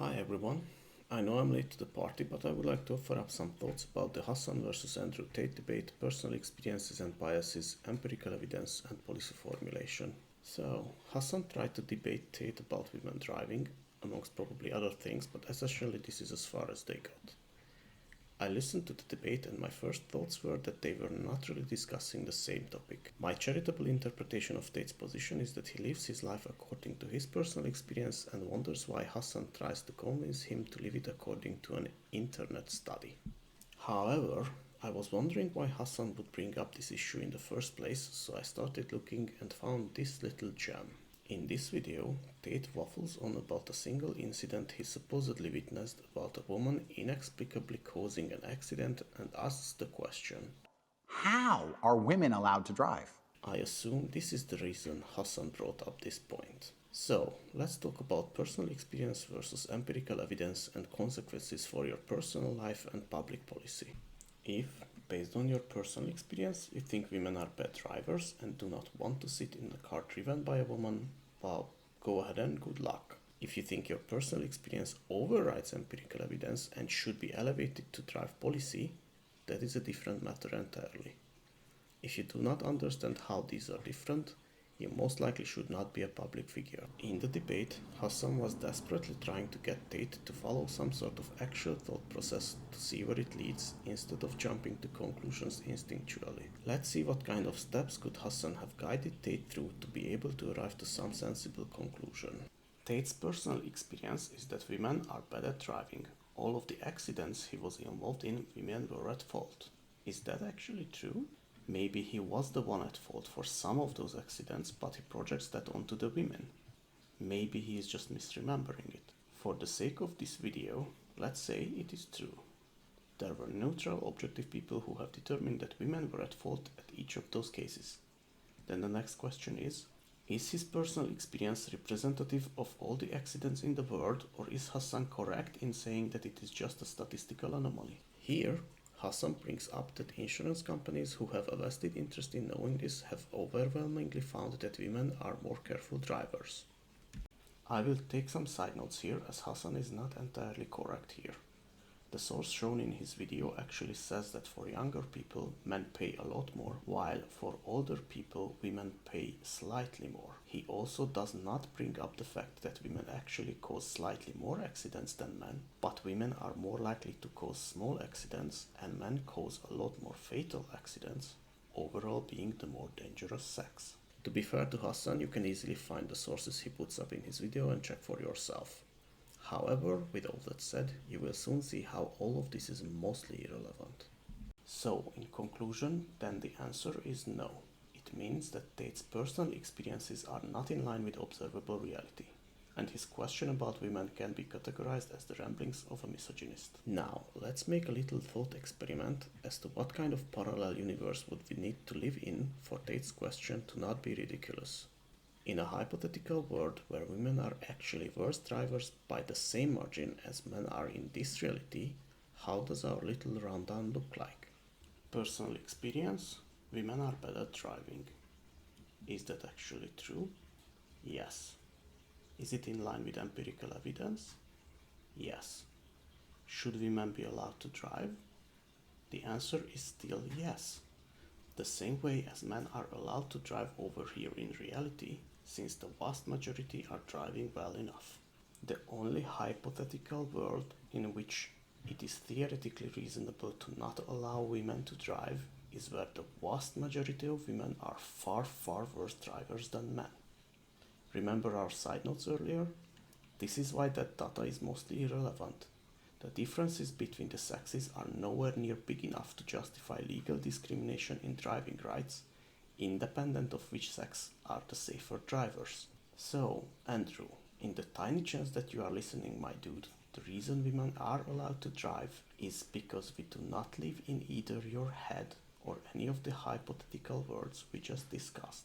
Hi everyone. I know I'm late to the party, but I would like to offer up some thoughts about the Hasan versus Andrew Tate debate, personal experiences and biases, empirical evidence, and policy formulation. So, Hasan tried to debate Tate about women driving, amongst probably other things, but essentially this is as far as they got. I listened to the debate and my first thoughts were that they were not really discussing the same topic. My charitable interpretation of Tate's position is that he lives his life according to his personal experience and wonders why Hasan tries to convince him to live it according to an internet study. However, I was wondering why Hasan would bring up this issue in the first place, so I started looking and found this little gem. In this video, Tate waffles on about a single incident he supposedly witnessed about a woman inexplicably causing an accident and asks the question, how are women allowed to drive? I assume this is the reason Hasan brought up this point. So, let's talk about personal experience versus empirical evidence and consequences for your personal life and public policy. If, based on your personal experience, you think women are bad drivers and do not want to sit in a car driven by a woman, well, go ahead and good luck. If you think your personal experience overrides empirical evidence and should be elevated to drive policy, that is a different matter entirely. If you do not understand how these are different, you most likely should not be a public figure. In the debate, Hasan was desperately trying to get Tate to follow some sort of actual thought process to see where it leads instead of jumping to conclusions instinctually. Let's see what kind of steps could Hasan have guided Tate through to be able to arrive to some sensible conclusion. Tate's personal experience is that women are bad at driving. All of the accidents he was involved in, women were at fault. Is that actually true? Maybe he was the one at fault for some of those accidents, but he projects that onto the women. Maybe he is just misremembering it. For the sake of this video, let's say it is true. There were neutral, objective people who have determined that women were at fault at each of those cases. Then the next question is his personal experience representative of all the accidents in the world, or is Hasan correct in saying that it is just a statistical anomaly? Here, Hasan brings up that insurance companies who have a vested interest in knowing this have overwhelmingly found that women are more careful drivers. I will take some side notes here as Hasan is not entirely correct here. The source shown in his video actually says that for younger people, men pay a lot more, while for older people, women pay slightly more. He also does not bring up the fact that women actually cause slightly more accidents than men, but women are more likely to cause small accidents and men cause a lot more fatal accidents, overall being the more dangerous sex. To be fair to Hasan, you can easily find the sources he puts up in his video and check for yourself. However, with all that said, you will soon see how all of this is mostly irrelevant. So, in conclusion, then the answer is no. It means that Tate's personal experiences are not in line with observable reality, and his question about women can be categorized as the ramblings of a misogynist. Now, let's make a little thought experiment as to what kind of parallel universe would we need to live in for Tate's question to not be ridiculous. In a hypothetical world where women are actually worse drivers by the same margin as men are in this reality, how does our little rundown look like? Personal experience, women are better at driving. Is that actually true? Yes. Is it in line with empirical evidence? Yes. Should women be allowed to drive? The answer is still yes. The same way as men are allowed to drive over here in reality, since the vast majority are driving well enough. The only hypothetical world in which it is theoretically reasonable to not allow women to drive is where the vast majority of women are far, far worse drivers than men. Remember our side notes earlier? This is why that data is mostly irrelevant. The differences between the sexes are nowhere near big enough to justify legal discrimination in driving rights, independent of which sex are the safer drivers. So, Andrew, in the tiny chance that you are listening, my dude, the reason women are allowed to drive is because we do not live in either your head or any of the hypothetical worlds we just discussed.